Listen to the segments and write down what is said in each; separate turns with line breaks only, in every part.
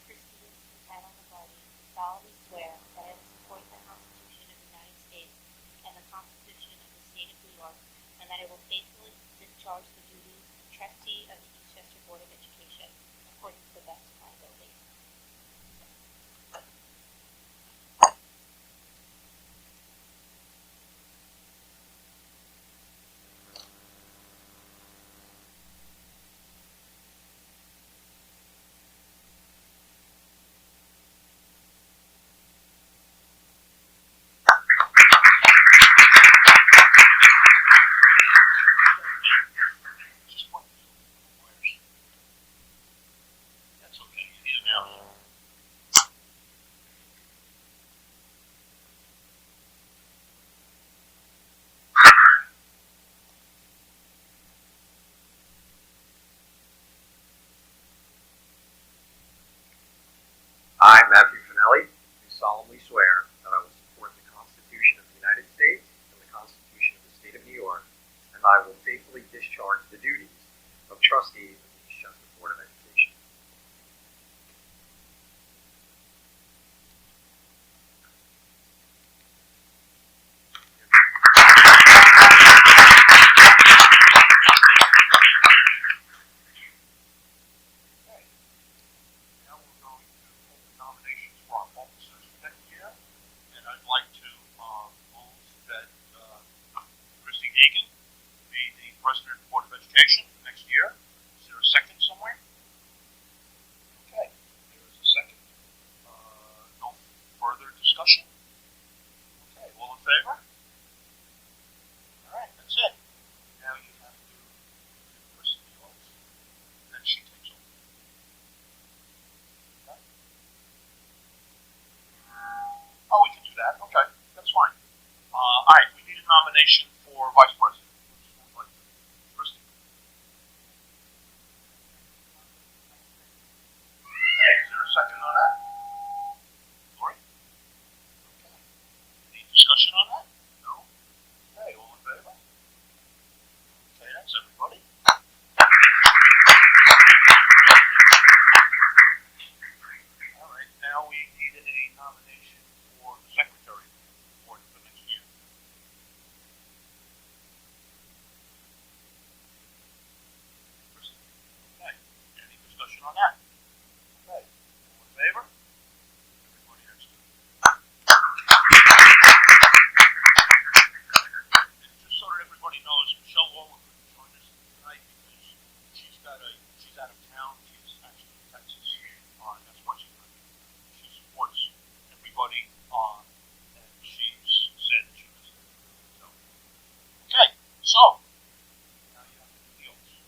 Christine Untitled Chapter, solemnly swear that I will support the Constitution of the United States and the Constitution of the State of New York, and that I will faithfully discharge the duties of trustee of the Eastchester Board of Education according to the best of my ability.
That's okay. You need it now.
I, Matthew Finelli, do solemnly swear that I will support the Constitution of the United States and the Constitution of the State of New York, and I will faithfully discharge the duties of trustee of the Eastchester Board of Education.
Okay. Now we're going to open nominations for our officers for next year, and I'd like to move that Christy Egan be the president of the Board of Education for next year. Is there a second somewhere? Okay, there is a second. No further discussion? Okay, all in favor? All right, that's it. Now you have to give Christy the oath, and then she takes over. Okay. Oh, we can do that. Okay, that's fine. All right, we need a nomination for vice president. Christy. Okay, is there a second on that? Lori? Okay. Any discussion on that? No? Okay, all in favor? Okay, that's everybody. All right, now we need a nomination for the secretary of the board for next year. Christy. Okay, any discussion on that? Okay, all in favor? Everybody has to. And just so that everybody knows, Michelle Waller couldn't join us tonight because she's out of town. She's actually in Texas. That's why she's not here. She supports everybody and she's said she was there. So, okay, so now you have to do the oaths.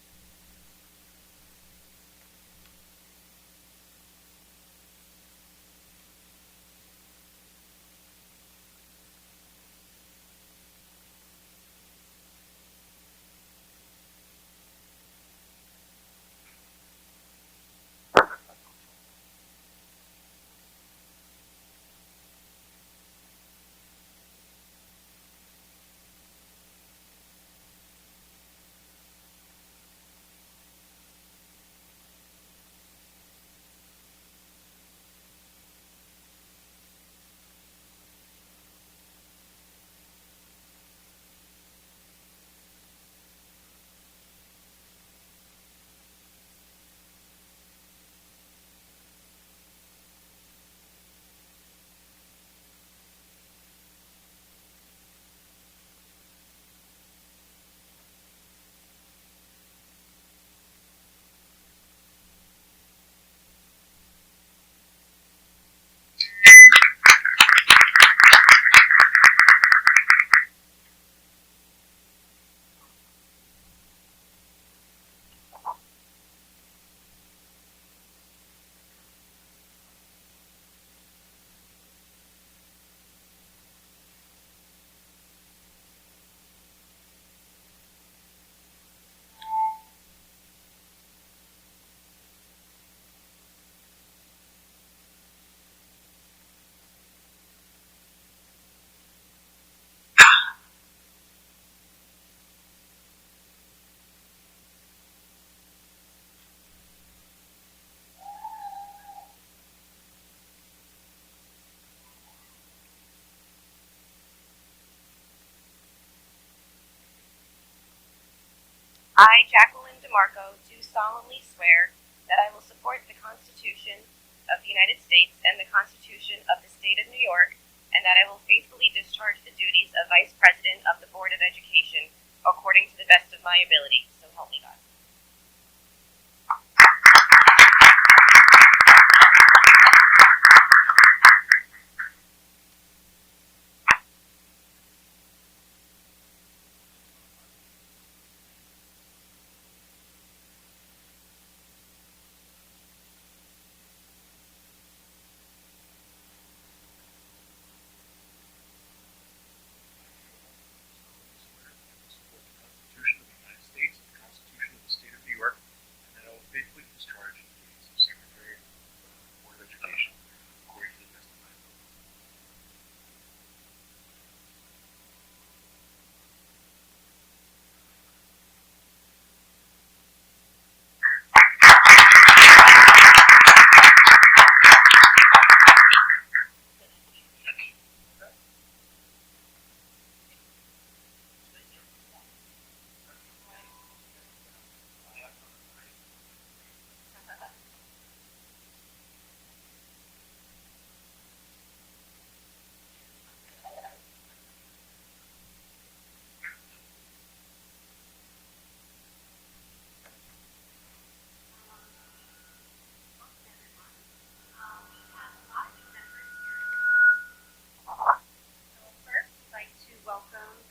I, Jacqueline DeMarco, do solemnly swear that I will support the Constitution of the United States and the Constitution of the State of New York, and that I will faithfully discharge the duties of Vice President of the Board of Education according to the best of my ability. So help me God.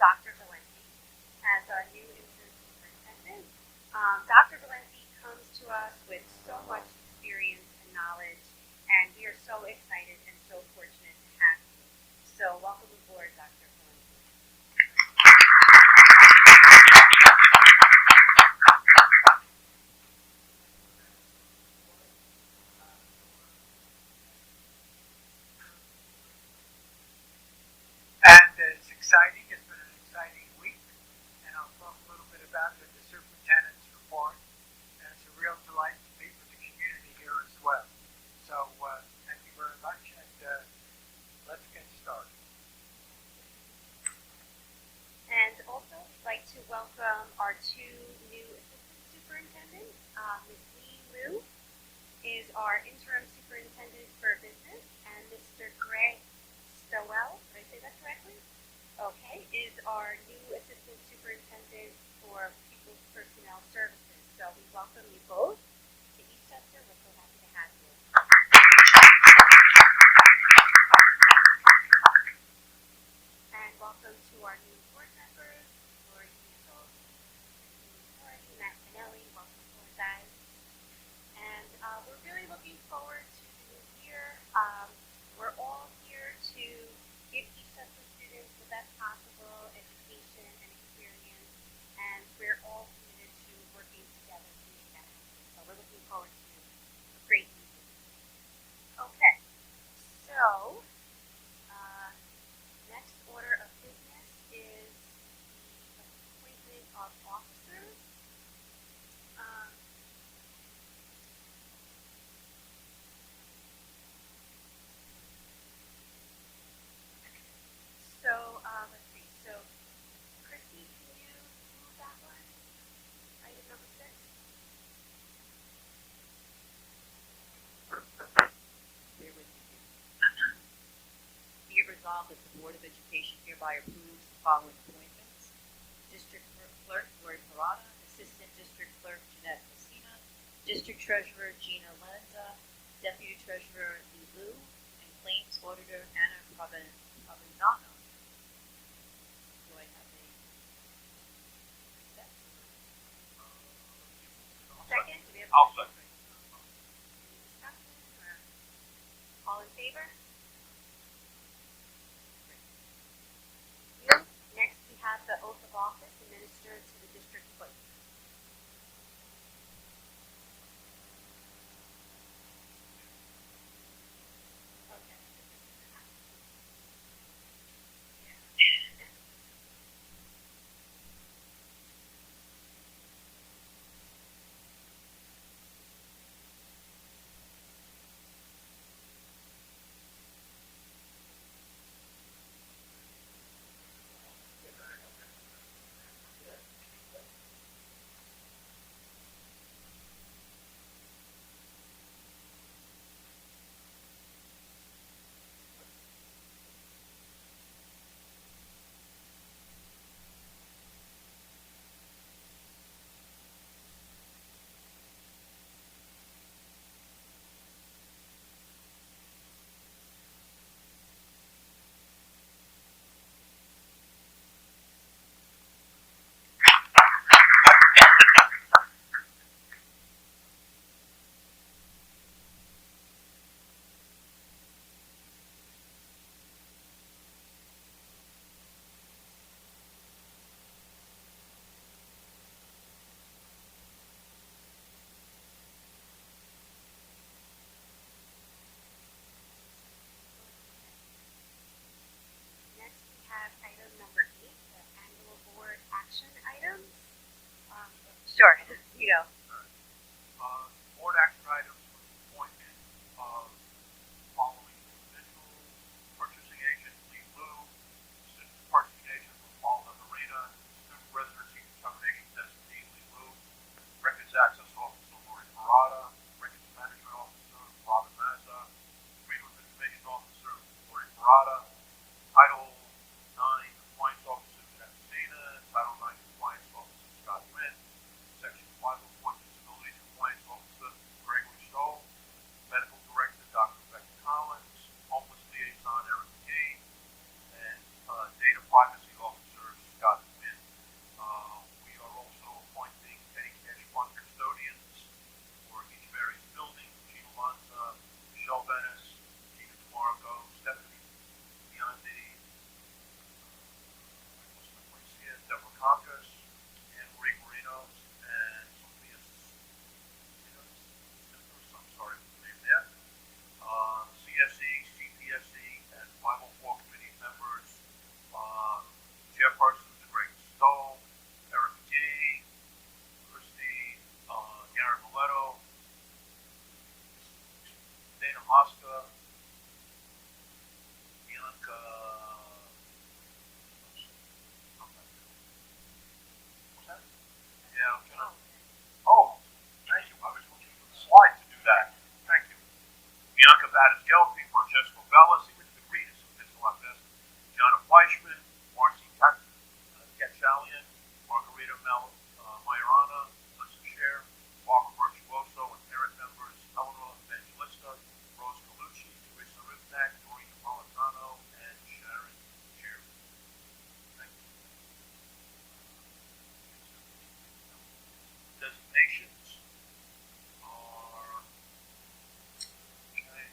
Dr. Valenti as our new interim superintendent. Dr. Valenti comes to us with so much experience and knowledge, and we are so excited and so fortunate to have you. So welcome aboard, Dr. Valenti.
And it's exciting. It's been an exciting week, and I'll talk a little bit about the superintendent's report. And it's a real delight to meet with the community here as well. So thank you very much, and let's get started.
And also, we'd like to welcome our two new assistant superintendents. Ms. Lee Liu is our interim superintendent for business, and Mr. Greg Stowell, did I say that correctly? Okay, is our new assistant superintendent for People's Personnel Services. So we welcome you both to Eastchester. We're so happy to have you. And welcome to our new board members, Lori Diesel, Matt Finelli, welcome board guys. And we're really looking forward to the new year. We're all here to give Eastchester students the best possible education and experience, and we're all committed to working together to make that happen. So we're looking forward to a great evening. Okay, so next order of business is the appointment of officers. Let's see. So, Christy, can you move that one? Item number 6.
Bear with me. Be it resolved that the Board of Education hereby approves the following appointments. District Clerk Lori Parada, Assistant District Clerk Jeanette Messina, District Treasurer Gina Lenza, Deputy Treasurer Lee Liu, and Claims Auditor Anna Provenano. Do I have a
Second? Do we have
I'll second.
discussion? Or all in favor? Great. Next, we have the oath of office administered to the district clerk. Okay.
go.
Board action items for the appointment of following individuals: purchasing agent Lee Wu, assistant purchasing agent Paula Arena, student residency determination designee Lee Wu, records access officer Lori Parada, records management officer Robin Mazza, freedom of information officer Lori Parada, Title 9 compliance officer Jack Cena, Title 9 compliance officer Scott Wynn, Section 504 disability compliance officer Gregory Stoll, medical director Dr. Becky Collins, homeless liaison Eric McCain, and data privacy officer Scott Wynn. We are also appointing petty cash fund custodians for each various building: Gina Lanza, Michelle Venice, Gina DeMarco, Stephanie Biondi, Deborah Conkas, Anne Marie Marinos, and Sophia I'm sorry for the name there. CSE, CPSE, and 504 committee members, chairpersons Greg Stoll, Eric G, Christine, Garen Miletto, Dana Mosca, Bianca, what's that? Yeah, I'm trying to. Oh, thank you. I was looking for the slide to do that. Thank you. Bianca Batis-Gelfi, Francesco Bella, Sigrid DeGrees, Mitchell Lafest, Jana Fleischman, Marcy Gatchalian, Margarita Majorana, Lisa Scher, Barbara Virtuoso, and parent members Eleanor Evangelista, Rose Colucci, Teresa Rivnak, Doreen Napolitano, and Sharon Shear. Thank you. Designations are, okay,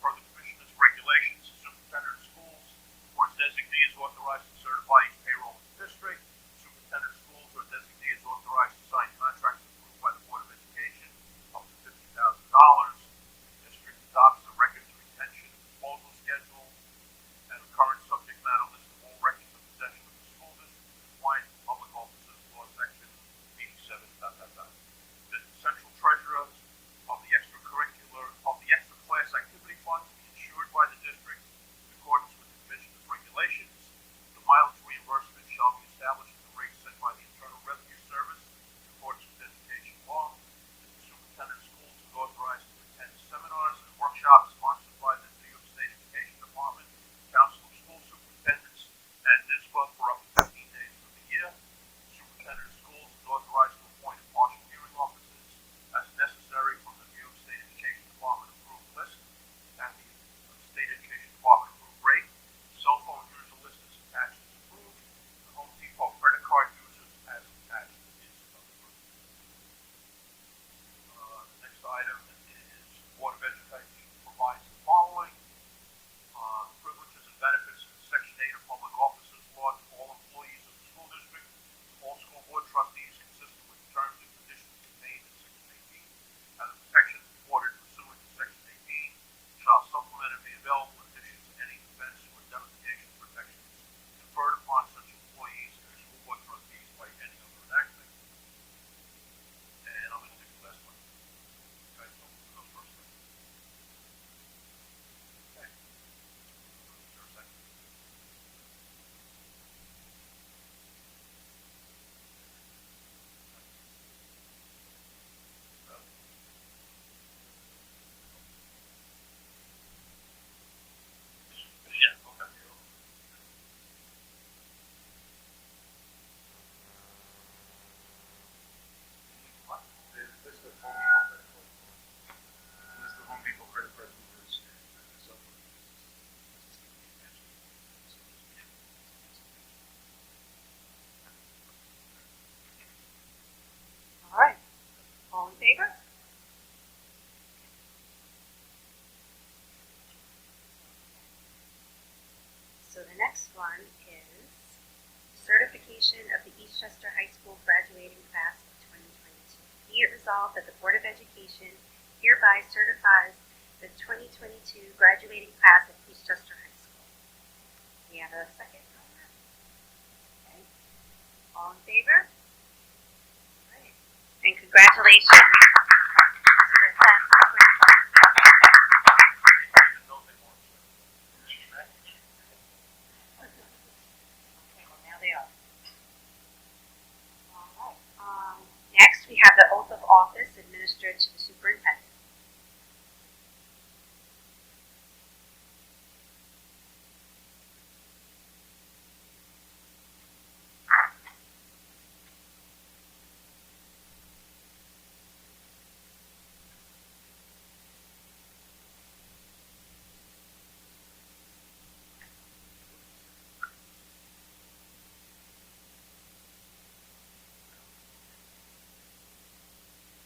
per the Commissioner's regulations, the Superintendent of Schools or his designee is authorized to certify each payroll in the district. The Superintendent of Schools or designee is authorized to sign contracts approved by the Board of Education up to $50,000. The district adopts the records retention and disposal schedule and the current subject matter list of all records in possession of the school district compliant with public officers law section 87. The central treasurer of the extra class activity funds be insured by the district in accordance with the Commissioner's regulations. The mileage reimbursement shall be established at the rate set by the Internal Revenue Service in accordance with education law. The superintendent of schools is authorized to attend seminars and workshops sponsored by the New York State Education Department, Council of School Superintendents, and NISBA for up to 15 days of the year. The superintendent of schools is authorized to appoint impartial hearing officers as necessary from the New York State Education Department approved list at the State Education Department approved rate. Cell phone user list is attached as approved. The Home Depot credit card users as attached is approved. The next item is Board of Education provides the following privileges and benefits in Section 8 of Public Officers Law to all employees of the school district, all school board trustees consistent with the terms and conditions contained in Section 18, and the protections afforded pursuant to Section 18 shall supplement and be available in addition to any defense or indemnification protections conferred upon such employees and their school board trustees by any other enactment. And I'm going to do the last one. You guys don't do those first. Okay. Is there a second? Yeah, okay. What?
This is the Home Depot credit card users and cell phone
All right. All in favor? So the next one is certification of the Eastchester High School graduating class of 2022. Be it resolved that the Board of Education hereby certifies the 2022 graduating class of Eastchester High School. We have a second on that? Okay. All in favor? Congratulations to the class of 20.
Okay, well, now they are.
All right. Next, we have the oath of office administered to the superintendent.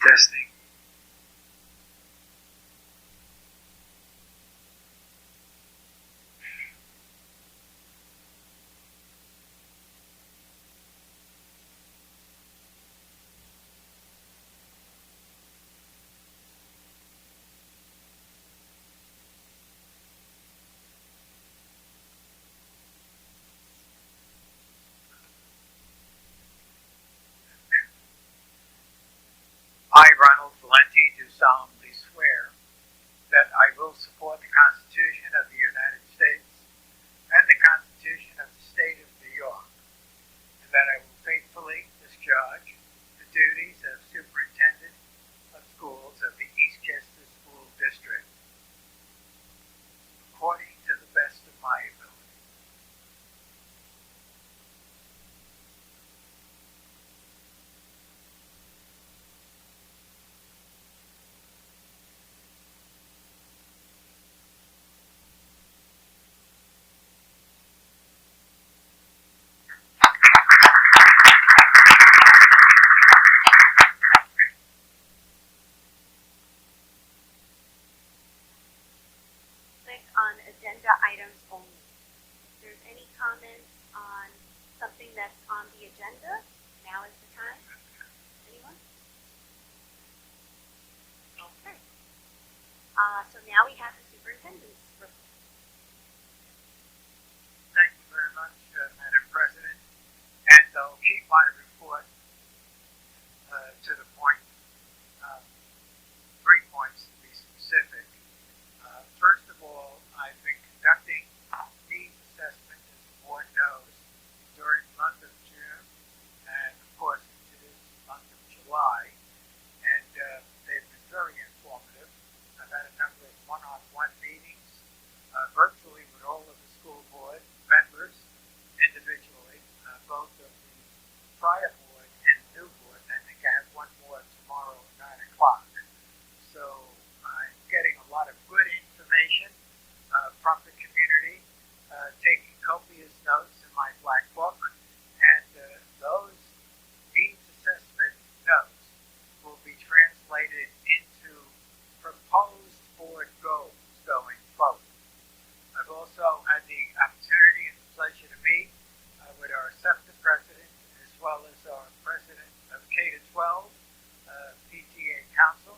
Testing. I, Ronald Valenti, do solemnly swear that I will support the Constitution of the United States and the Constitution of the State of New York, and that I will faithfully discharge the duties of Superintendent of Schools of the Eastchester School District according to the best of my ability.
Click on agenda items only. If there's any comments on something that's on the agenda, now is the time. Anyone? Okay. So now we have the superintendent's report.
Thank you very much, Madam President, and I'll keep my report to the point. 3 points to be specific. First of all, I've been conducting needs assessment, as the board knows, during the month of June and, of course, into this month of July, and they've been very informative. I've had a number of one-on-one meetings, virtually with all of the school board members, individually, both of the prior board and the new board. I think I have one more tomorrow at 9 o'clock. So I'm getting a lot of good information from the community, taking copious notes in my black book, and those needs assessment notes will be translated into proposed board goals going forward. I've also had the opportunity and the pleasure to meet with our SEPTA president as well as our president of K-12 PTA Council,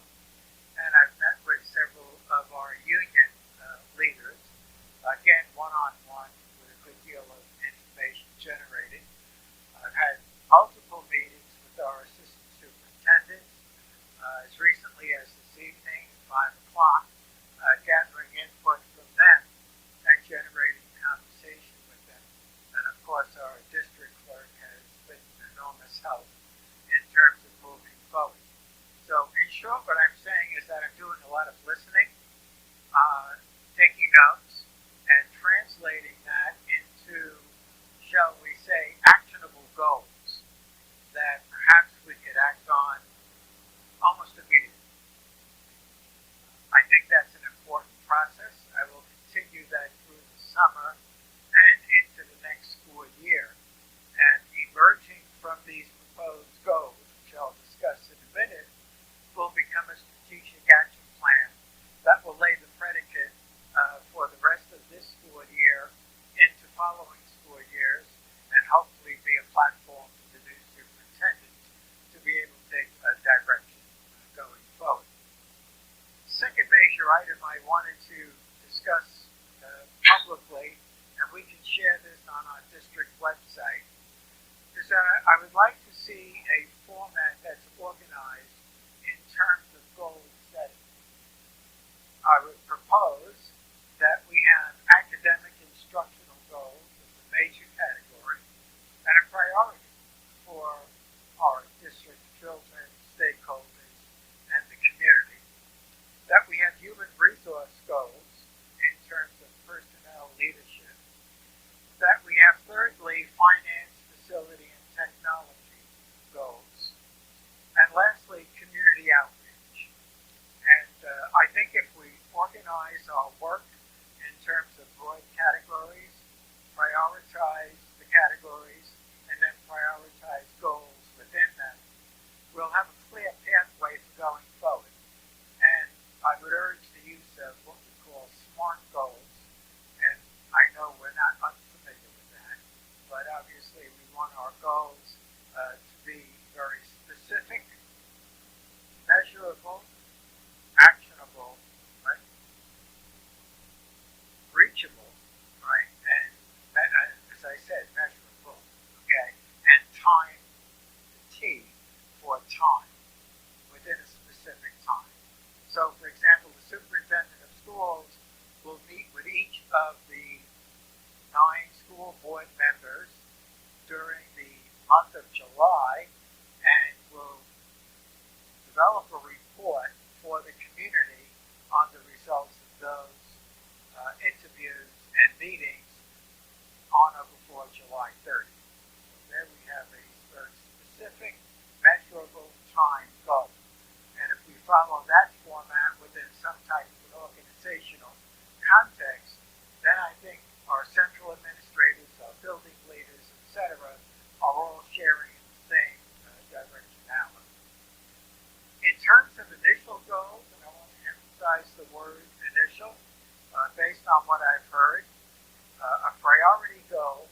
and I've met with several of our union leaders, again, one-on-one with a good deal of information generated. I've had multiple meetings with our assistant superintendents, as recently as this evening, 5 o'clock, gathering input from them and generating conversation with them. And of course, our district clerk has been an enormous help in terms of moving forward. So in short, what I'm saying is that I'm doing a lot of listening, taking notes, and translating that into, shall we say, actionable goals that perhaps we could act on almost immediately. I think that's an important process. I will continue that through the summer and into the next school year. And emerging from these proposed goals, which I'll discuss in a minute, will become a strategic action plan that will lay the predicate for the rest of this school year into following school years, and hopefully be a platform for the new superintendent to be able to take a direction going forward. Second major item I wanted to discuss publicly, and we can share this on our district website, is that I would like to see a format that's organized clear pathway for going forward. And I would urge the use of what we call SMART goals. And I know we're not unfamiliar with that, but obviously we want our goals to be very specific, measurable, actionable, right? Reachable, right? And as I said, measurable, okay? And time, T for time, within a specific time. So, for example, the superintendent of schools will meet with each of the 9 school board members during the month of July and will develop a report for the community on the results of those interviews and meetings on or before July 30th. So there we have a very specific, measurable time goal. And if we follow that format within some type of an organizational context, then I think our central administrators, our building leaders, etc., are all sharing in the same directionality. In terms of initial goals, and I want to emphasize the word initial, based on what I've heard, a priority goal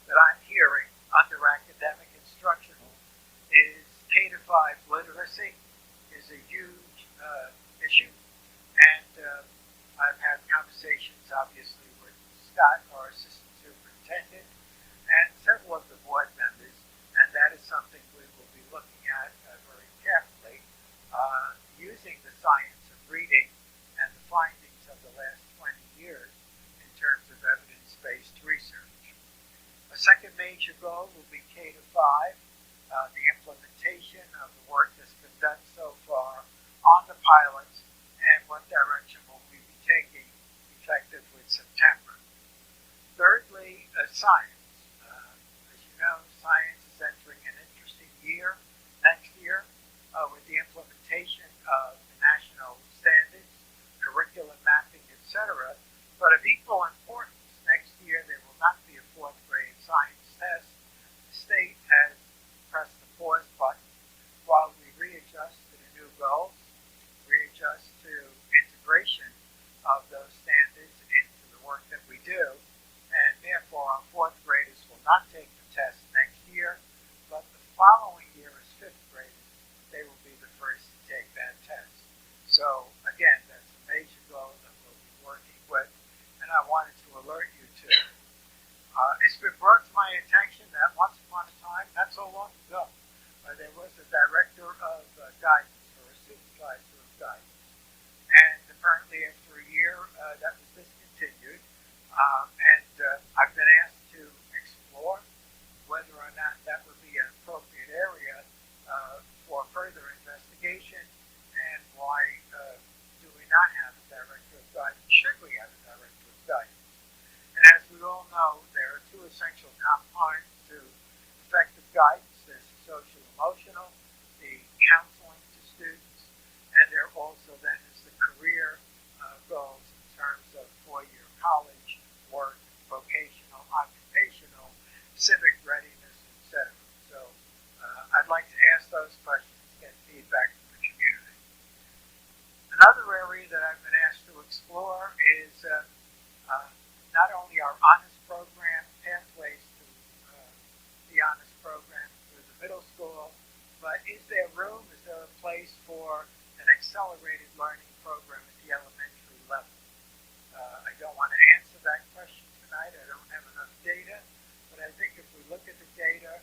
that I'm hearing under academic instructional is K-5 literacy is a huge issue. And I've had conversations, obviously, with Scott, our assistant superintendent, and several of the board members, and that is something we will be looking at very carefully, using the science of reading and the findings of the last 20 years in terms of evidence-based research. A second major goal will be K-5, the implementation of the work that's been done so far on the pilots, and what direction will we be taking effective with September. Thirdly, science. As you know, science is entering an interesting year next year with the implementation of the national standards, curriculum mapping, etc. But of equal importance, next year there will not be a 4th grade science test. The state has pressed the pause button while we readjust to the new goals, readjust to integration of those standards into the work that we do, and therefore our 4th graders will not take the test next year, but the following year as 5th graders, they will be the first to take that test. So again, that's a major goal that we'll be working with, and I wanted to alert you to. It's been brought to my attention that once upon a time, not so long ago, there was a director of guidance, or a supervisor of guidance, and apparently after a year that was discontinued, and I've been asked to explore whether or not that would be an appropriate area for further investigation, and why do we not have a director of guidance? Should we have a director of guidance? And as we all know, there are 2 essential components to effective guidance. There's social emotional, the counseling to students, and there also then is the career goals in terms of 4-year college, work, vocational, occupational, civic readiness, etc. So I'd like to ask those questions, get feedback from the community. Another area that I've been asked to explore is not only our honors program, pathways to the honors program through the middle school, but is there room, is there a place for an accelerated learning program at the elementary level? I don't want to answer that question tonight. I don't have enough data, but I think if we look at the data,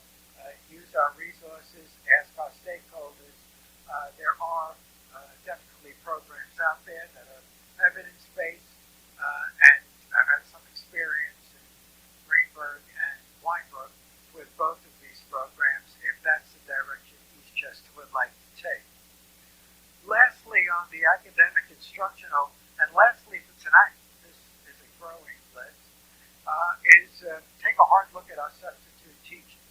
use our resources, ask our stakeholders, there are definitely programs out there that are evidence-based, and I've had some experience in Greenberg and Weinberg with both of these programs, if that's the direction Eastchester would like to take. Lastly, on the academic instructional, and lastly for tonight, this is a growing list, is take a hard look at our substitute teachers.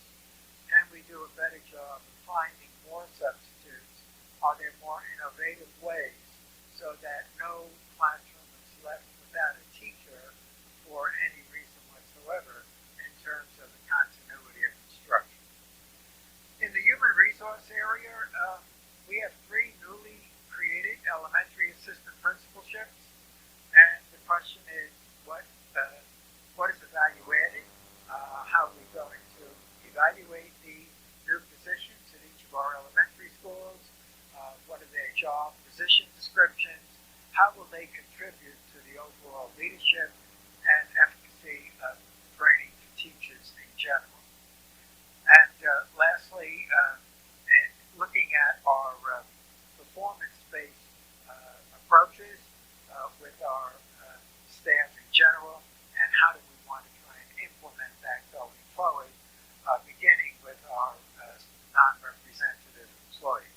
Can we do a better job of finding more substitutes? Are there more innovative ways so that no classroom is left without a teacher for any reason whatsoever in terms of the continuity of instruction? In the human resource area, we have they contribute to the overall leadership and efficacy of training for teachers in general. And lastly, looking at our performance-based approaches with our staff in general, and how do we want to try and implement that going forward, beginning with our non-representative employees.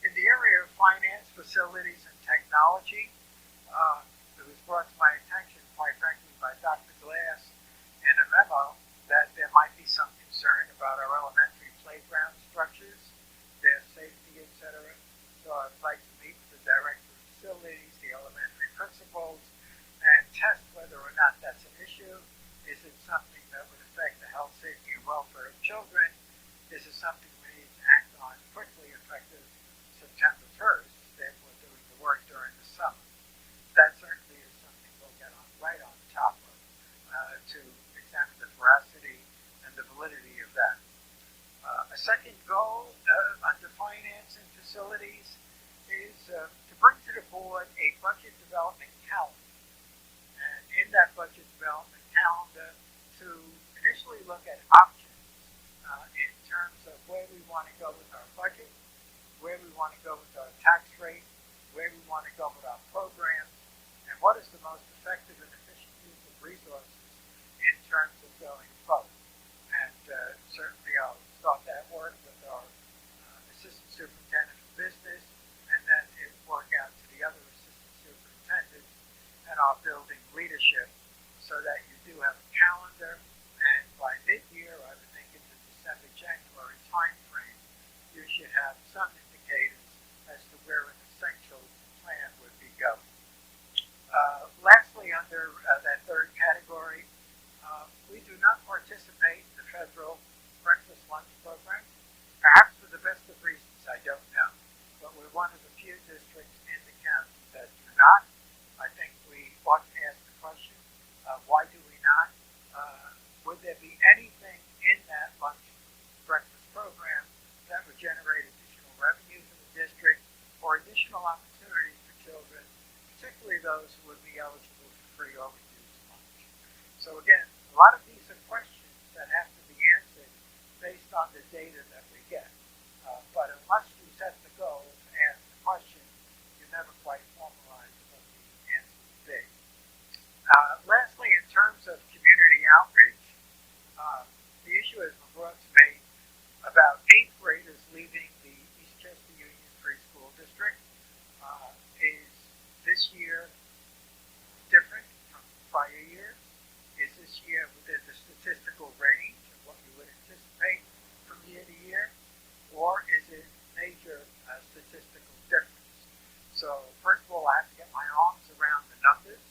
In the area of finance, facilities, and technology, it was brought to my attention, quite frankly, by Dr. Glass in a memo that there might be some concern about our elementary playground structures, their safety, etc. So I'd like to meet with the director of facilities, the elementary principals, and test whether or not that's an issue. Is it something that would affect the health, safety, and welfare of children? Is it something we need to act on quickly, effective September 1st, therefore doing the work during the summer? That certainly is something we'll get on right on top of to examine the veracity and the validity of that. A second goal under finance and facilities is to bring to the board a budget development calendar. And in that budget development calendar, to initially look at options in terms of where we want to go with our budget, where we want to go with our tax rate, where we want to go with our programs, and what is the most effective and efficient use of resources in terms of going forward. And certainly I'll start that work with our assistant superintendent for business, and then it will work out to the other assistant superintendents and our building leadership, so that you do have a calendar, and by mid-year, I would think in the December, January time frame, you should have some indicators as to where an essential plan would be going. Lastly, under that third category, we do not participate in the federal breakfast lunch program. Perhaps for the best of reasons, I don't know. But we're one of the few districts in the county that do not. I think we ought to ask the question, why do we not? Would there be anything in that lunch breakfast program that would generate additional revenues in the district or additional opportunities for children, particularly those who would be eligible for free or reduced lunch? So again, a lot of these are questions that have to be answered based on the data that we get. But unless you set the goal and ask the question, you never quite formalize what the answer would be. Lastly, in terms of community outreach, the issue has been brought to me about 8th graders leaving the Eastchester Union Free School District. Is this year different from prior years? Is this year within the statistical range of what you would anticipate from year to year? Or is it major statistical difference? So first of all, I have to get my arms around the numbers,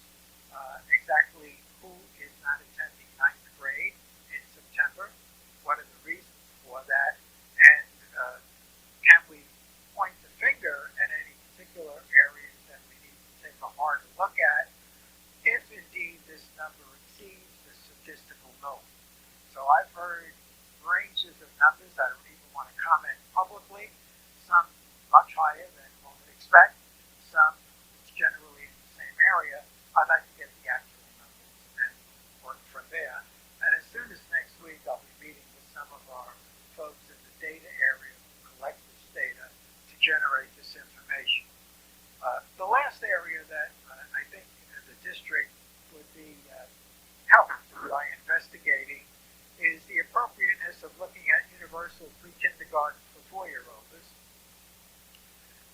exactly who is not attending 9th grade in September, what are the reasons for that, and can we point the finger at any particular areas that we need to take a harder look at if indeed this number exceeds the statistical norm. So I've heard ranges of numbers. I don't even want to comment publicly. Some much higher than one would expect, some generally in the same area. I'd like to get the actual numbers and work from there. And as soon as next week, I'll be meeting with some of our folks in the data area who collect this data to generate this information. The last area that I think the district would be helped by investigating is the appropriateness of looking at universal pre-kindergarten for 4-year-olds.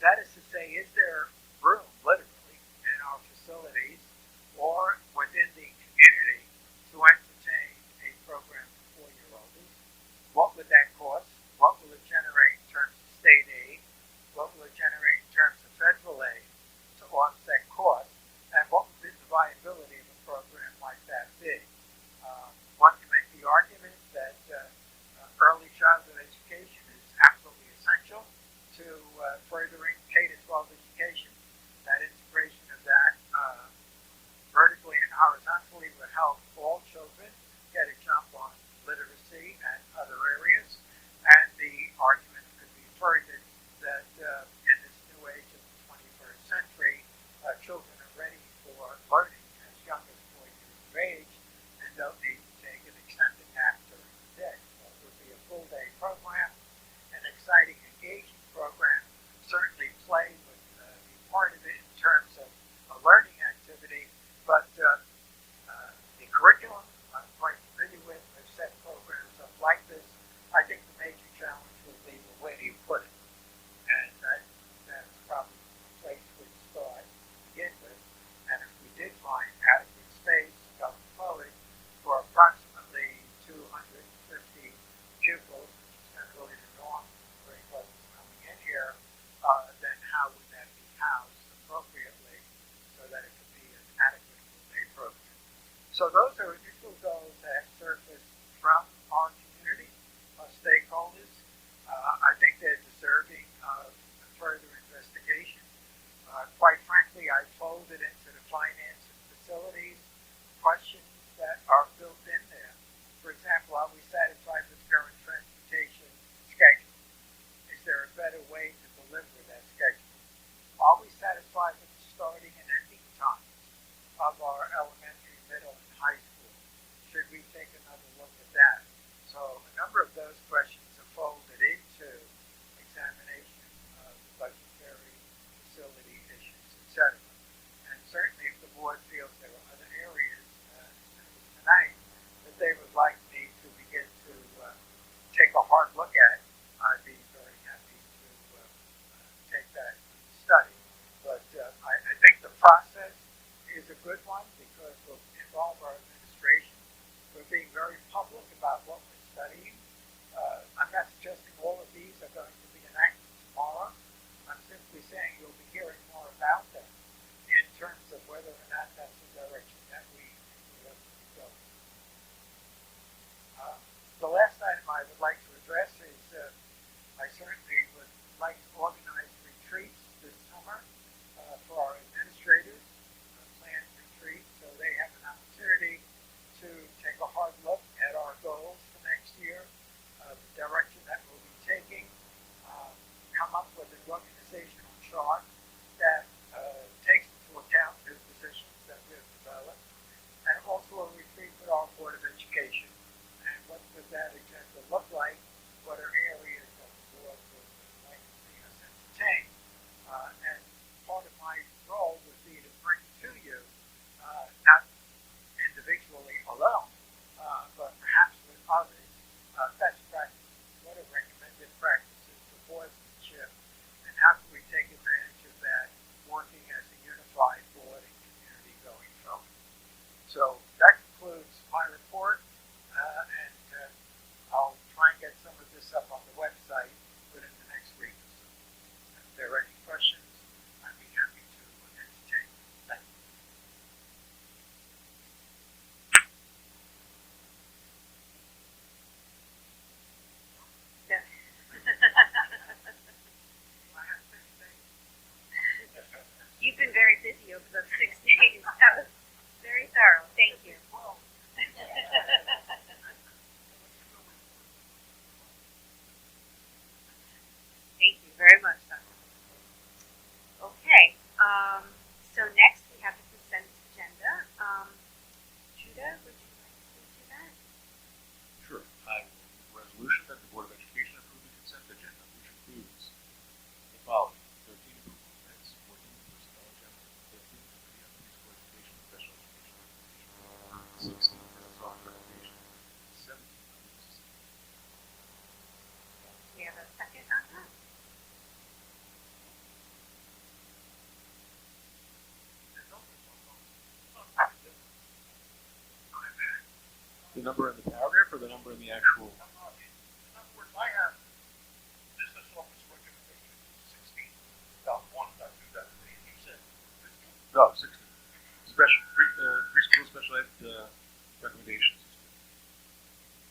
That is to say, is there room, literally, in our facilities or within the community to entertain a program for 4-year-olds? What would that cost? What will it generate in terms of state aid? What will it generate in terms of federal aid to offset costs? And what would the viability of a program like that be? One can make the argument that early childhood education is absolutely essential to furthering K-12 education. That integration of that vertically and horizontally would help all children get a jump on literacy and other areas. And the argument could be furthered that in this new age of the 21st century, children organizational chart that takes into account new positions that we have developed, and also a retreat with our Board of Education. And what does that agenda look like? What are areas that the board would like to see us entertain? And part of my role would be to bring to you, not individually alone, but perhaps with others, best practices. What are recommended practices for boardsmanship, and how can we take advantage of that working as a unified board and community going forward? So that concludes my report, and I'll try and get some of this up on the website within the next week or so. If there are any questions, I'd be happy to entertain. Thank you.
Yeah.
I have 6 days.
You've been very busy over those 6 days. That was very thorough. Thank you. Thank you very much, Dr. Okay. So next we have the consent agenda. Judah, would you like to speak to that?
Sure. I will move a resolution that the Board of Education approve the consent agenda, which includes the following: 13 approval of minutes, 14 personnel agenda, 15 committee on preschool education and special education recommendation, 16 hands-on recommendation, 17 other assistant.
We have a second on that.
The number in the paragraph or the number in the actual?
In other words, I have business office recommendation 16.1, I do that, and you said 15.
No, 16. Special preschool special ed recommendations.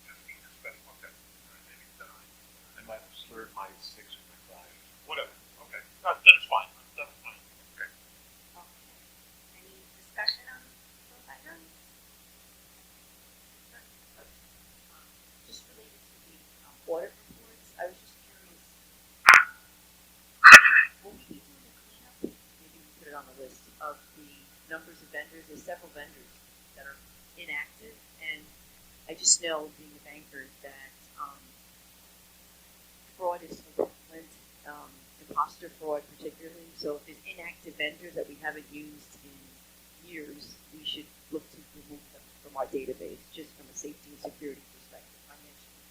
15 is special, okay. All right, maybe then
I might have slurred my 6 or my 5.
whatever, okay. No, that's fine, that's fine, okay.
Okay. Any discussion on those items?
Just related to the audit reports, I was just curious, will we be doing a cleanup? Maybe we put it on the list of the numbers of vendors. There's several vendors that are inactive, and I just know, being a banker, that fraud is so prevalent, imposter fraud particularly. So if there's inactive vendors that we haven't used in years, we should look to remove them from our database, just from a safety and security perspective, financially.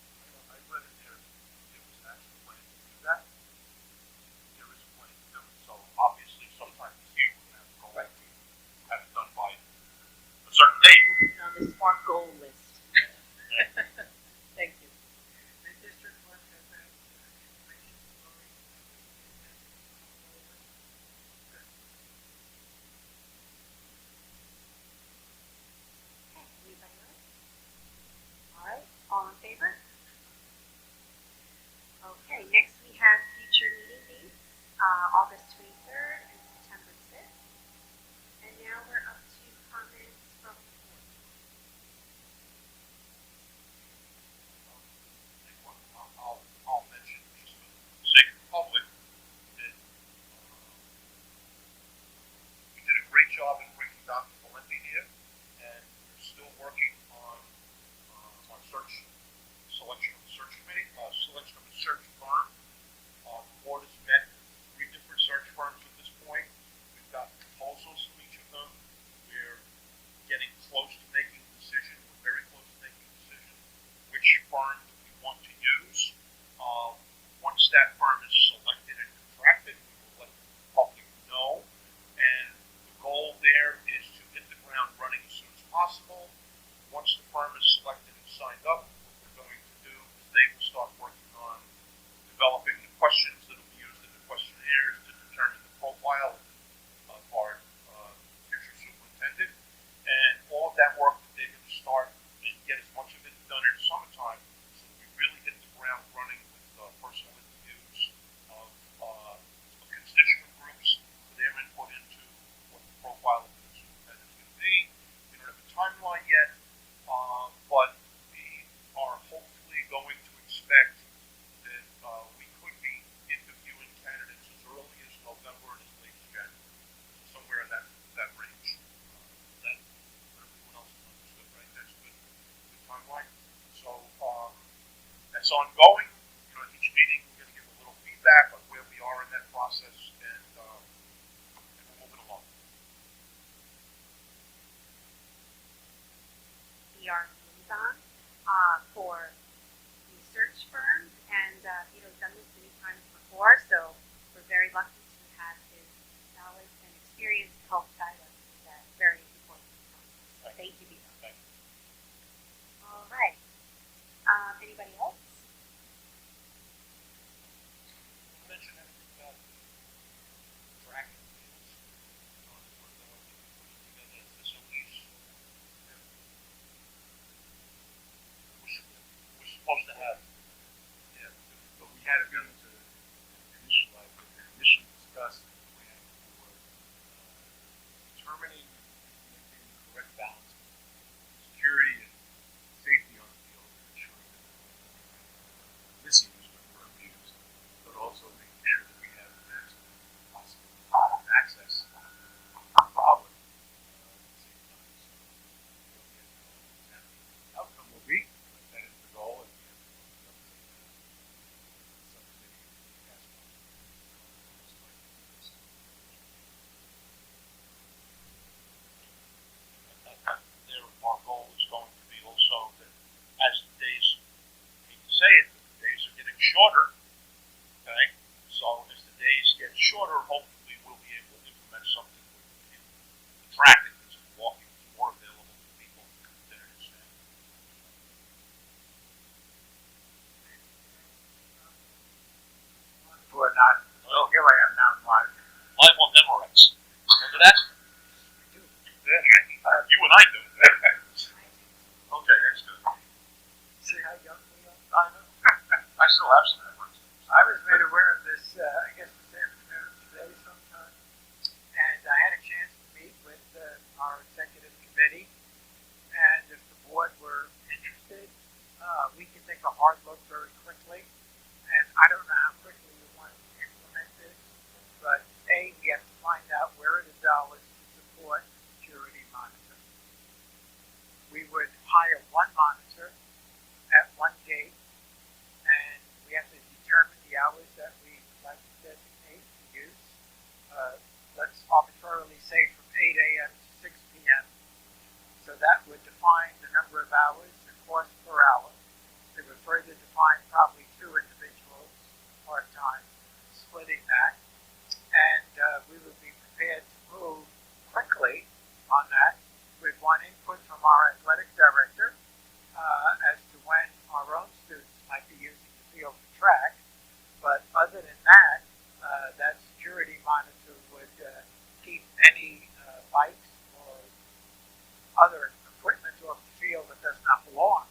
I read in there, it was actually plan to do that. There is a plan to do it, so obviously sometime this year we're gonna have to go back to have it done by a certain date.
We'll put it on the SMART goal list. Thank you.
The district clerk has that information already.
Okay. Anybody else? All right. experienced health guidelines is very important. Thank you, Vito.
Thank you.
All right. Anybody else?
Mention anything about track and fields on what together facilities. We're supposed to have.
Yeah, but we had a meeting to initialize, initially discuss the plan for determining and maintaining the correct balance of security and safety on the field and ensuring that misused when we're abused, but also making sure that we have the maximum possible access to the public at the same time. So, the outcome will be, but that is the goal, and we have to subcommittee task
Our goal is going to be also that as the days, I hate to say it, but the days are getting shorter. Okay, so as the days get shorter, hopefully we'll be able to implement something with the track and walking is more available to people than it is now.
Or not.
Well,
Here I am now in live.
live on Memorex. Remember that? You and I do. Okay, that's good.
See how young we are? I know.
I still have some memories.
I was made aware of this, I guess this afternoon, today sometime, and I had a chance to meet with our executive committee, and if the board were interested, we could take a hard look very quickly, and I don't know how quickly we want to implement this, but A, we have to find out where are the dollars to support security monitoring. We would hire one monitor at one gate, and we have to determine the hours that we would like to designate to use. Let's arbitrarily say from 8 a.m. to 6 p.m. So that would define the number of hours, the cost per hour. It would further define probably 2 individuals part-time, splitting that. And we would be prepared to move quickly on that with one input from our athletic director as to when our own students might be using the field for track. But other than that, that security monitor would keep any bikes or other equipment off the field that does not belong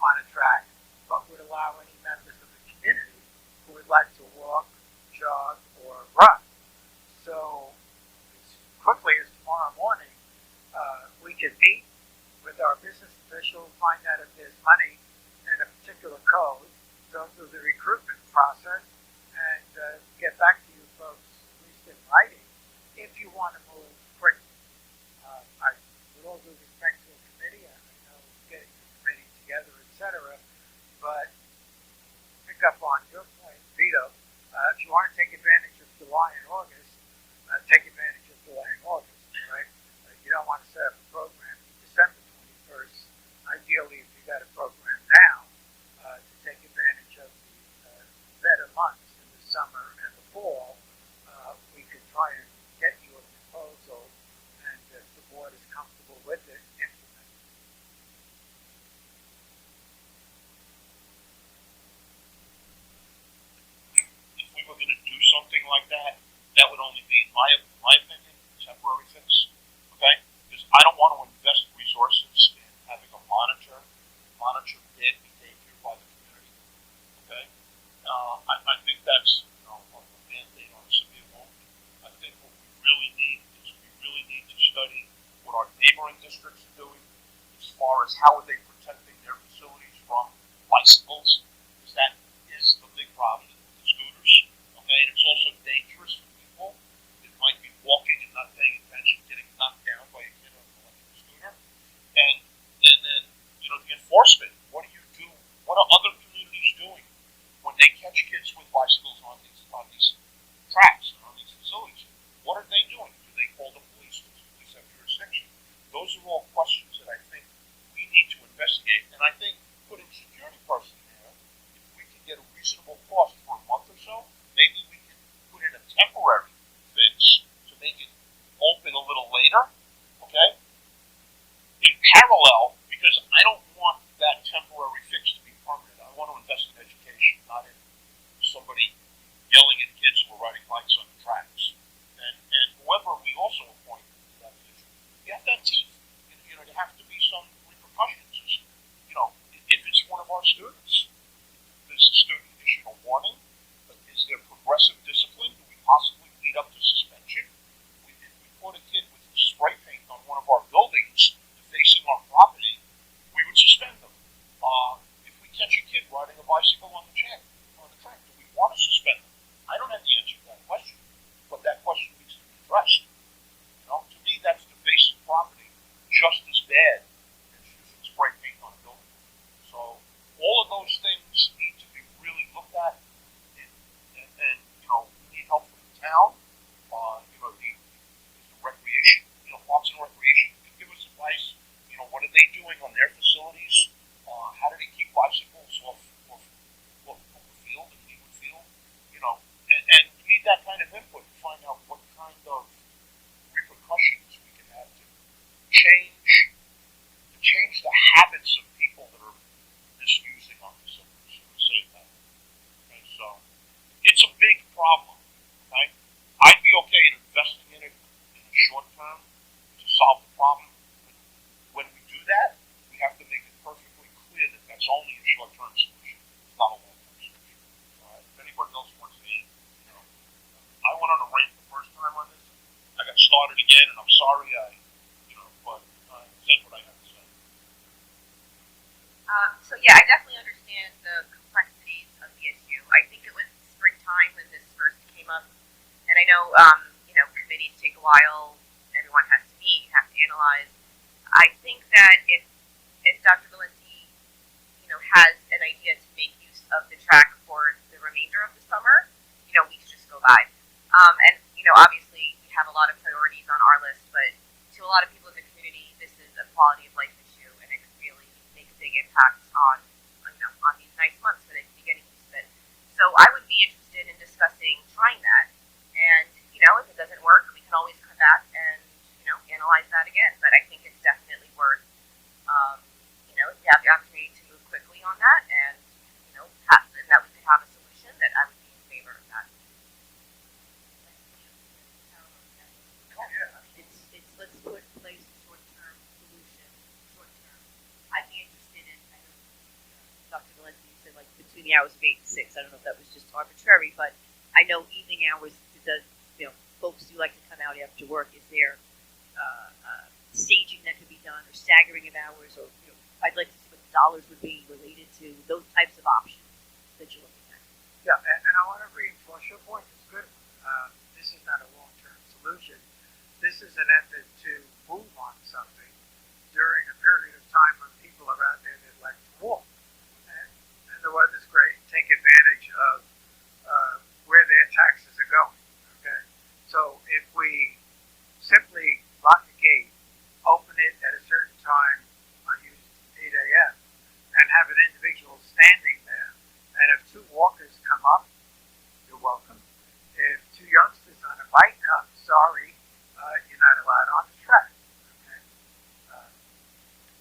on a track, but would allow any members of the community who would like to walk, jog, or run. So as quickly as tomorrow morning, we can meet with our business official, find out if there's money in a particular code, go through the recruitment process, and get back to you folks, at least in writing, if you want to move quickly. With all due respect to the committee, I know getting the committee together, etc., but pick up on your point, Vito. If you want to take advantage of July and August, take advantage of July and August, right? You don't want to set up a program December 21st. Ideally, if you got a program now, to take advantage of the better months in the summer and the fall, we could try and get you a proposal, and if the board is comfortable with it, implement it.
If we were going to do something like that, that would only be, in my opinion, a temporary fix. Okay? Because I don't want to invest resources in having a monitor bad behavior by the community. Okay? I think that's a band-aid on a severe wound. I think what we really need is to study what our neighboring districts are doing as far as how are they protecting their facilities from bicycles, because that is the big problem with the scooters. Okay? And it's also dangerous for people that might be walking and not paying attention, getting knocked down by a kid on an electric scooter. And then, the enforcement. What do you do? What are other communities doing when they catch kids with bicycles on these tracks and on these facilities? What are they doing? Do they call the police? Does the police have jurisdiction? Those are all questions that I think we need to investigate. sorry but I said what I had to say.
So yeah, I definitely understand the complexities of the issue. I think it was springtime when this first came up, and I know committees take a while. Everyone has to meet, have to analyze. I think that if Dr. Valenti, has an idea to make use of the track for the remainder of the summer, we should just go live. And obviously we have a lot of priorities on our list, but to a lot of people in the community, this is a quality of life issue, and it could really make a big impact on these nice months where they can be getting used to it. So I would be interested in discussing trying that, and if it doesn't work, we can always come back and analyze that again. But I think it's definitely worth if you have the opportunity to move quickly on that, and and that we could have a solution, that I would be in favor of that.
Oh, yeah, absolutely.
It's let's put in place a short-term solution, short-term. I'd be interested in, I know Dr. Valenti said like between the hours of 8 and 6. I don't know if that was just arbitrary, but I know evening hours does, folks do like to come out after work. Is there staging that could be done, or staggering of hours, or I'd like to see what the dollars would be related to those types of options that you're looking at.
Yeah, and I want to reinforce your point. It's good. This is not a long-term solution. This is an effort to move on something during a period of time when people are out there that like to walk. And the weather's great. Take advantage of where their taxes are going. Okay? So if we simply lock the gate, open it at a certain time, I use 8 a.m., and have an individual standing there, and if 2 walkers come up, you're welcome. If 2 youngsters on a bike come, sorry, you're not allowed on the track. Okay?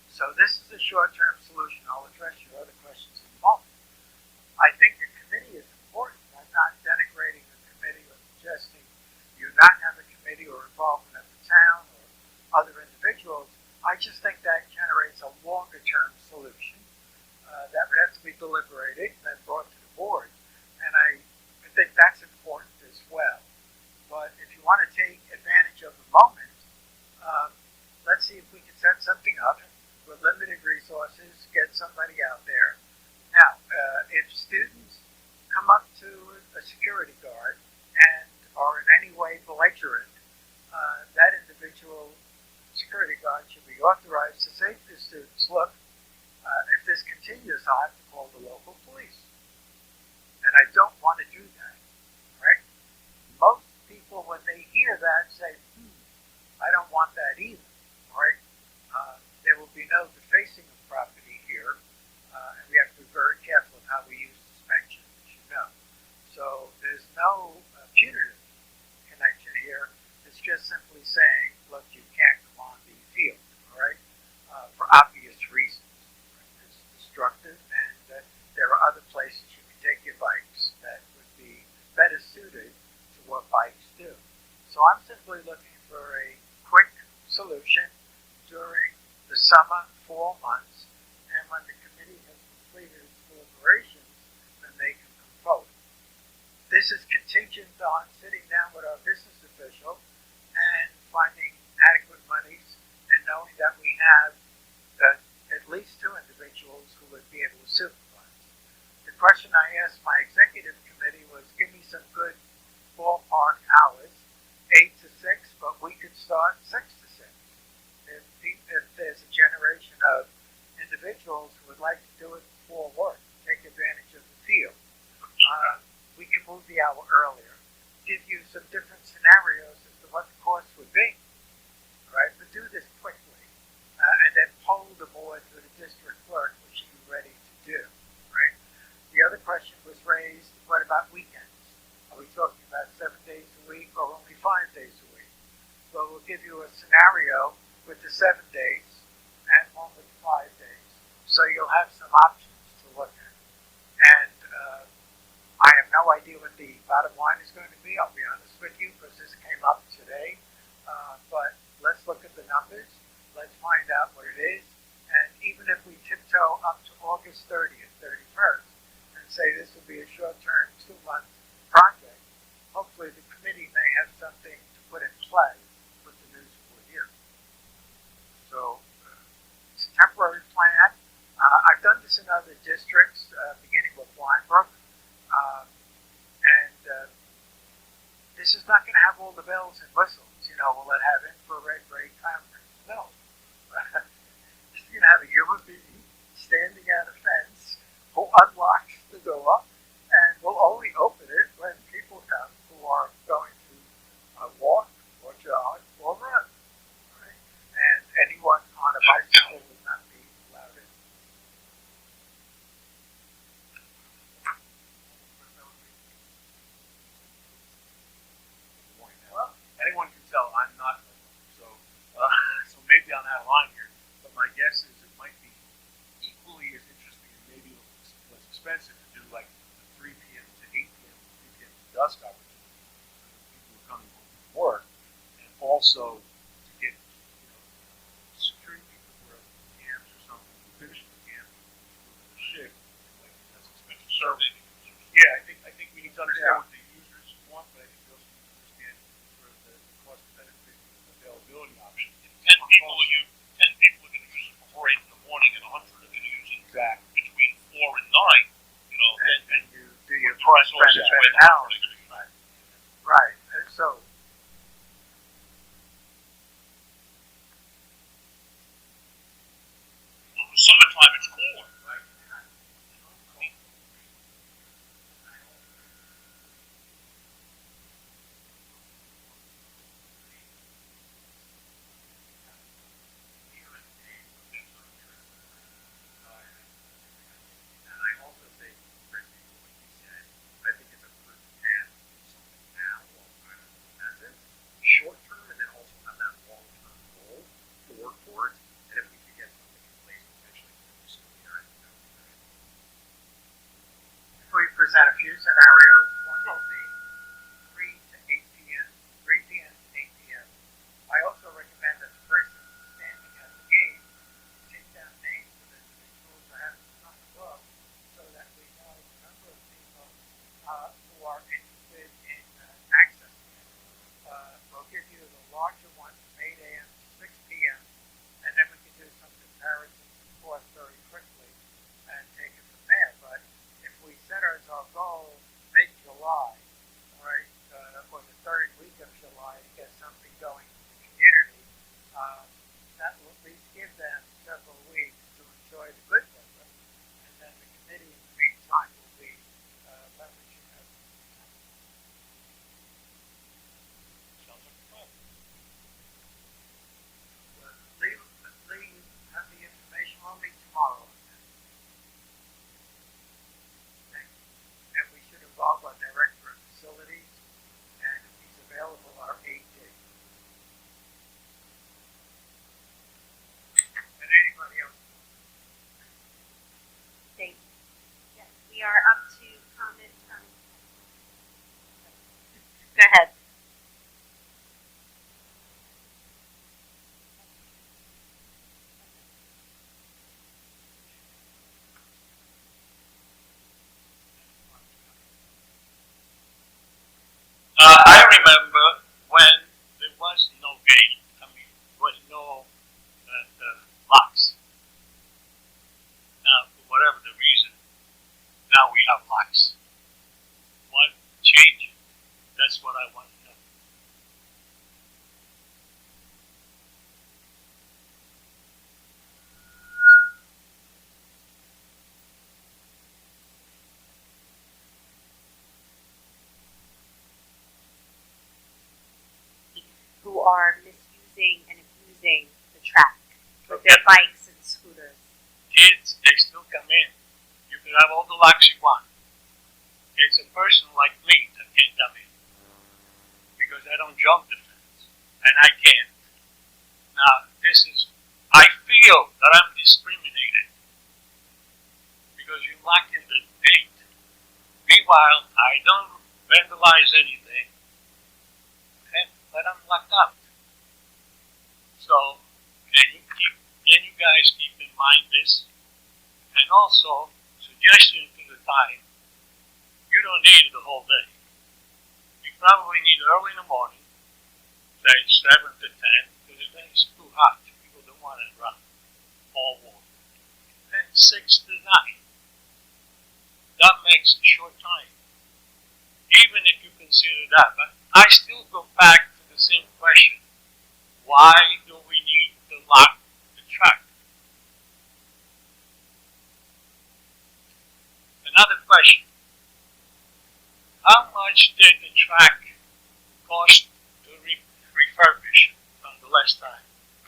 So this is a short-term solution. I'll address your other questions in a moment. I think the committee is important. I'm not denigrating the committee or suggesting you not have a committee or involvement of the town or other individuals. I just think that generates a longer-term solution that would have to be deliberated and then brought to the board. And I think that's important as well. But if you want to take advantage of the moment, let's see if we can set something up with limited resources, get somebody out there. Now, if students come up to a security guard and are in any way belligerent, that individual security guard should be authorized to say to the students, look, if this continues, I'll have to call the local police. And I don't want to do that, right? Most people, when they hear that, say, I don't want that either, right? There will be no defacing of property here, and we have to be very careful of how we use suspension, as you know. So there's no punitive connection here. It's just simply saying, look, you can't come on the field, all right, for obvious reasons. Right? It's destructive, and there are other places you can take your bikes that would be better suited to what bikes do. So I'm simply looking for a quick solution during the summer, fall months, and when the committee has completed its deliberations, then they can come forward. This is contingent on sitting down with our business official and finding adequate monies and knowing that we have at least 2 individuals who would be able to supervise. The question I asked my executive committee was, give me some good ballpark hours, 8 to 6, but we could start 6 to 6. If there's a generation of individuals who would like to do it before work, take advantage of the field, we can move the hour earlier, give you some different scenarios as to what the cost would be, right? But do this quickly, and then poll the board to the district clerk, which you're ready to do, right? The other question was raised, what about weekends? Are we talking about 7 days a week or only 5 days a week? Well, we'll give you a scenario with the 7 days and one with 5 days. So you'll have some options to look at. And I have no idea what the bottom line is going to be, I'll be honest with you, because this came up today. But let's look at the numbers. Let's find out what it is. And even if we tiptoe up to August 30th, 31st, and say this will be a short-term 2-month project, hopefully the committee may have something to put in play with the news board here. other districts, beginning with Weinbrook. And this is not going to have all the bells and whistles. Will it have infrared ray cameras? No. It's going to have a human being standing at a fence who unlocks the door and will only open it when people come who are going to walk or jog or run. Right? And anyone on a bicycle will not be allowed in.
Well, anyone can tell I'm not, so so maybe I'm out of line here. But my guess is it might be equally as interesting and maybe less expensive to do like the 3 p.m. to 8 p.m. 3 p.m. to dusk opportunity for people who are coming home from work, and also to get security people for camps or something who finish the camp for the shift. Like that's expensive.
Survey.
Yeah, I think we need to understand what the users want, but I think we also need to understand sort of the cost benefit availability option.
10 people are going to use it before 8 in the morning, and 100 are going to use it
Exactly.
between 4 and 9.
And you do your
price
benefit
benefit
analysis.
analysis.
Right. And so,
In the summertime, it's cooler, right?
And I also think, Christy, what you said, I think it's a prudent path to do something now while time is of essence, short term, and then also have that long term goal to work towards. And if we could get something in place potentially sooner, I think that would be great.
if we present a few scenarios, one will be 3 to 8 p.m., 3 p.m. to 8 p.m. I also recommend that the person standing at the gate take down names of individuals that have on the book so that we know the number of people who are interested in accessing it. We'll give you the larger one from 8 a.m. to 6 p.m. and then we can do some comparisons of course very quickly and take it from there. But if we set as our goal mid-July, right, or the third week of July to get something going in the community, that will at least give them several weeks to enjoy the good weather, and then the committee in the meantime will be leveraging that.
Sounds like a plan.
Lee, have the information on me tomorrow. Thank you. And we should involve our director of facilities, and if he's available, our AJ. And anybody else.
Thank you. Yes, we are up to comments from.
Go ahead.
I remember when there was no gate. I mean, there was no locks. Now, for whatever the reason, now we have locks. What changed? That's what I want to know.
Who are misusing and abusing the track with their bikes and scooters.
Kids, they still come in. You can have all the locks you want. It's a person like me that can't come in because I don't jump the fence, and I can't. Now, I feel that I'm discriminated because you lock in the gate. Meanwhile, I don't vandalize anything, but I'm locked up. So, can you guys keep in mind this? And also, suggestion to the time, you don't need it the whole day. You probably need early in the morning, say 7 to 10, because the day is too hot. People don't want to run all warm. And 6 to 9. that makes a short time. Even if you consider that, but I still go back to the same question. Why do we need to lock the track? Another question. How much did the track cost to refurbish from the last time?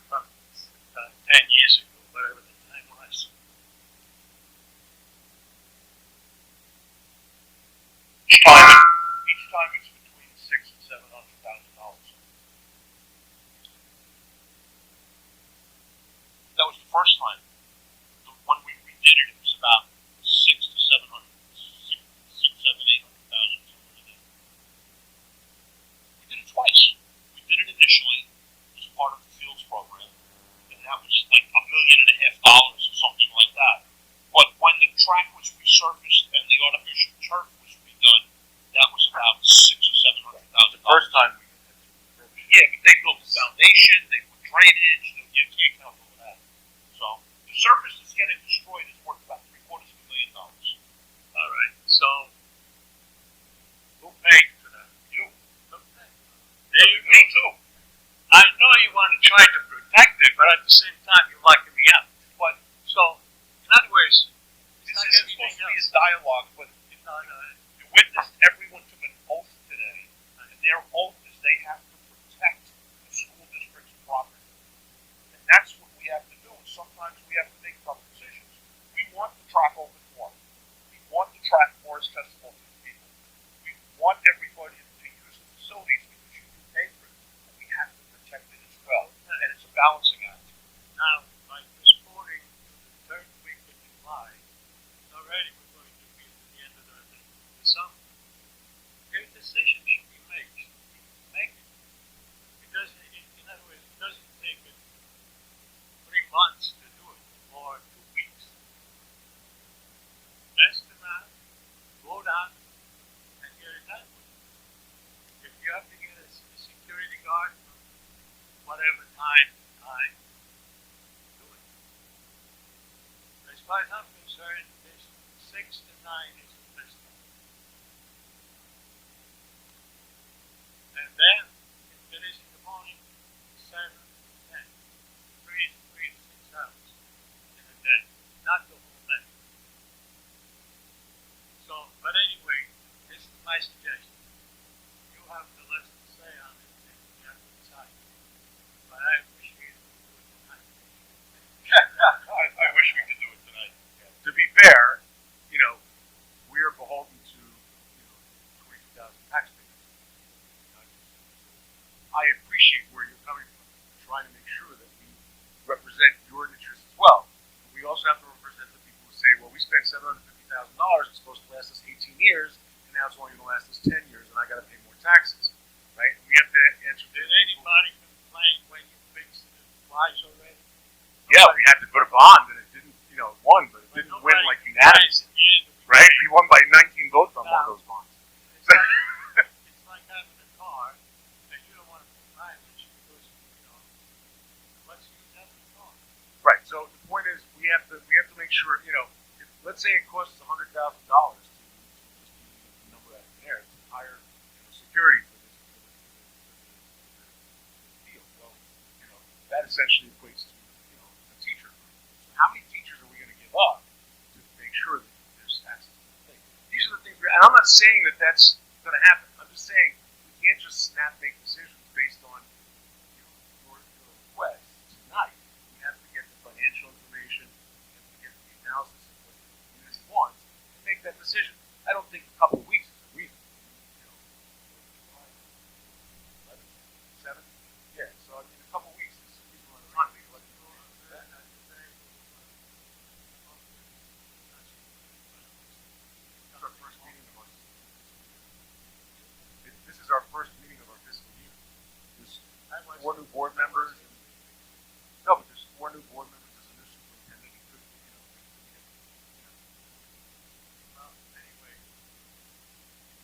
From 10 years ago, whatever the time was. Each time it's between $600,000 and $700,000. That was the first time. When we redid it, it was about $600,000 to $700,000, $800,000, something like that. We did it twice. We did it initially as part of the Fields program, and that was like $1.5 million or something like that. But when the track was resurfaced and the artificial turf was redone, that was about $600,000 or $700,000.
The first time we did it.
Yeah, but they built the foundation, they put drainage, you can't count all of that. So the surface that's getting destroyed is worth about $750,000. All right, so who paid for that? You. Okay. There you go. Too. I know you want to try to protect it, but at the same time you're locking me out. But so, in other words, this isn't supposed to be a dialogue, but you witnessed everyone took an oath today, and their oath is they have to protect the school district's property. And that's what we have to do. And sometimes we have to make tough decisions. We want the track open more. We want the track more accessible to the people. We want everybody to use the facilities because you can pay for it. But we have to protect it as well. And it's a balancing act. Now, like this morning, the third week of July, already we're going to be at the end of the summer. A decision should be made. Make it. It doesn't, in other words, it doesn't take 3 months to do it, or 2 weeks. Test them out, vote on, and get it done. If you have to get a security guard, whatever time, do it. As far as I'm concerned, this 6 to 9 is the best time. And then, if it is in the morning, 7 to 10, 3 to 6 hours in a day, not the whole day. So, but anyway, this is my suggestion. You have the less to say on it, and you have to decide. But I appreciate it. I wish we could do it tonight.
To be fair, we are beholden to 22,000 taxpayers. I appreciate where you're coming from, trying to make sure that we represent your interests as well. But we also have to represent the people who say, well, we spent $750,000, it's supposed to last us 18 years, and now it's only going to last us 10 years, and I got to pay more taxes, right? And we have to answer.
Did anybody complain when you fixed the flies already?
Yeah, we had to put a bond, and it didn't, won, but it didn't win like unanimously, right? We won by 19 votes on one of those bonds.
It's like having a car that you don't want to put mileage because, what's the use having a car?
Right. So the point is, we have to make sure, if, let's say it costs $100,000 to just the number out there to hire security for this field. Well, that essentially equates to a teacher. So how many teachers are we going to give up to make sure that there's access to the thing? These are the things, and I'm not saying that that's going to happen. I'm just saying we can't just make decisions based on your request tonight. We have to get the financial information, we have to get the analysis of what the community wants, and make that decision. I don't think a couple of weeks is a reason. 7? Yeah, so I mean, a couple of weeks is a reasonable amount of time. This is our first meeting of our fiscal year. There's 4 new board members. No, but there's 4 new board members. There's a new superintendent. It could,
Well, anyway,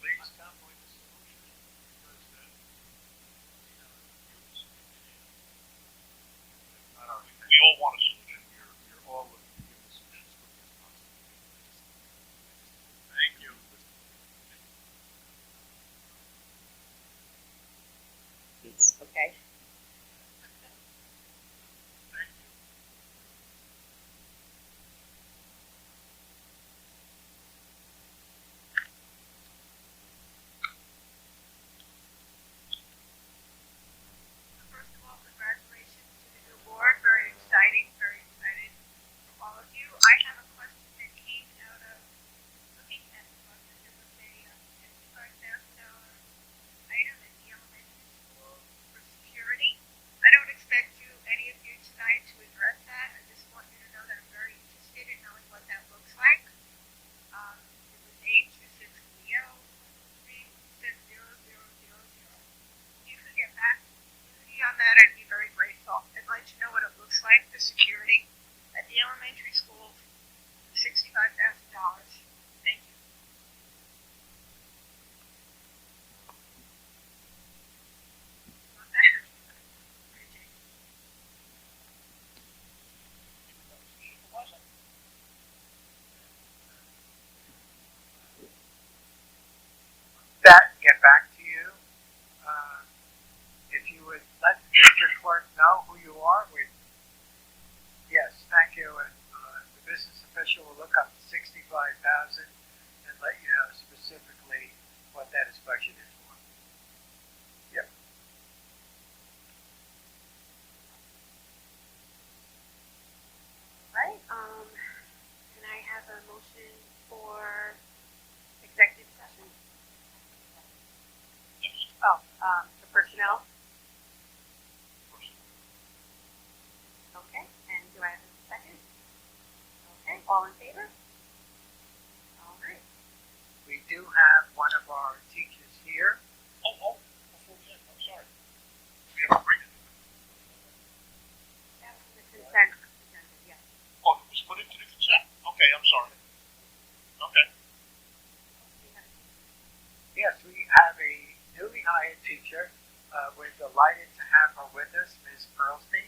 please come with a solution because, we all want a solution.
we're all looking to give the solution as quickly as possible.
Thank
duties, okay?
Thank you.
First of all, congratulations to the new board. Very exciting, very excited for all of you. I have a question that came out of looking at the budget. There was a $55,000 item at the elementary school for security. I don't expect any of you tonight to address that. I just want you to know that I'm very interested in knowing what that looks like. It was 826 Leo 36000. If you could get back to me on that, I'd be very grateful. I'd like to know what it looks like, the security at the elementary school, $65,000. Thank you. That get back to you. If you would let the district clerk know who you are, yes, thank you. And the business official will look up the 65,000 and let you know specifically what that is budgeted for. Yep.
Right, can I have a motion for executive session? Oh, for personnel? Okay, and do I have a second? Okay, all in favor? All right.
We do have one of our teachers here.
Before we end, I'm sorry. We have a break.
That was the consent agenda, yes.
Oh, it was put into the consent? Okay, I'm sorry. Okay.
Yes, we have a newly hired teacher. We're delighted to have her with us, Ms. Pearlstein.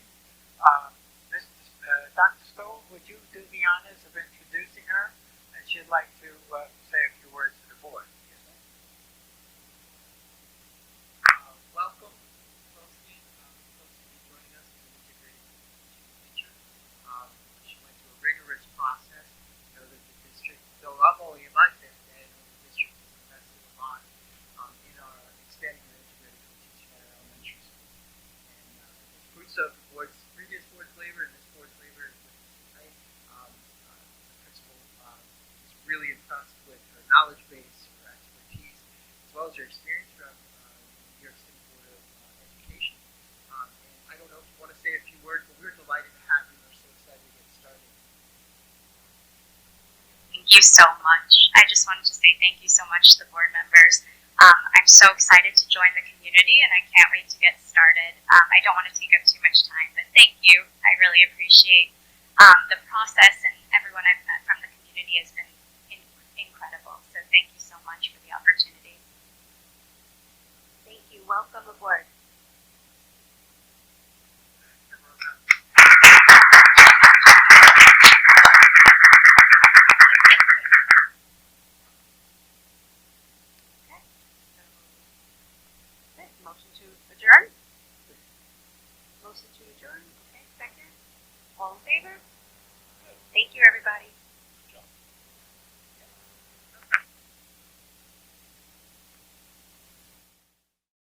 Dr. Stoll, would you do the honors of introducing her? And she'd like to say a few words to the board.
Welcome, Pearlstein. Pearlstein is joining us as an integrated teacher. She went through a rigorous process. You know that the district, though I'm only in my fifth day, the district has invested a lot in our expanding our integrated teaching at our elementary school. And the fruits of the previous board's labor and this board's labor is with us tonight. The principal is really impressed with her knowledge base, her expertise, as well as her experience from New York City Board of Education. And I don't know if you want to say a few words, but we're delighted to have you. We're so excited to get started.
Thank you so much. I just wanted to say thank you so much to the board members. I'm so excited to join the community and I can't wait to get started. I don't want to take up too much time, but thank you. I really appreciate the process, and everyone I've met from the community has been incredible. So thank you so much for the opportunity.
Thank you, welcome aboard. Okay, motion to adjourn? Motion to adjourn, okay, second. All in favor?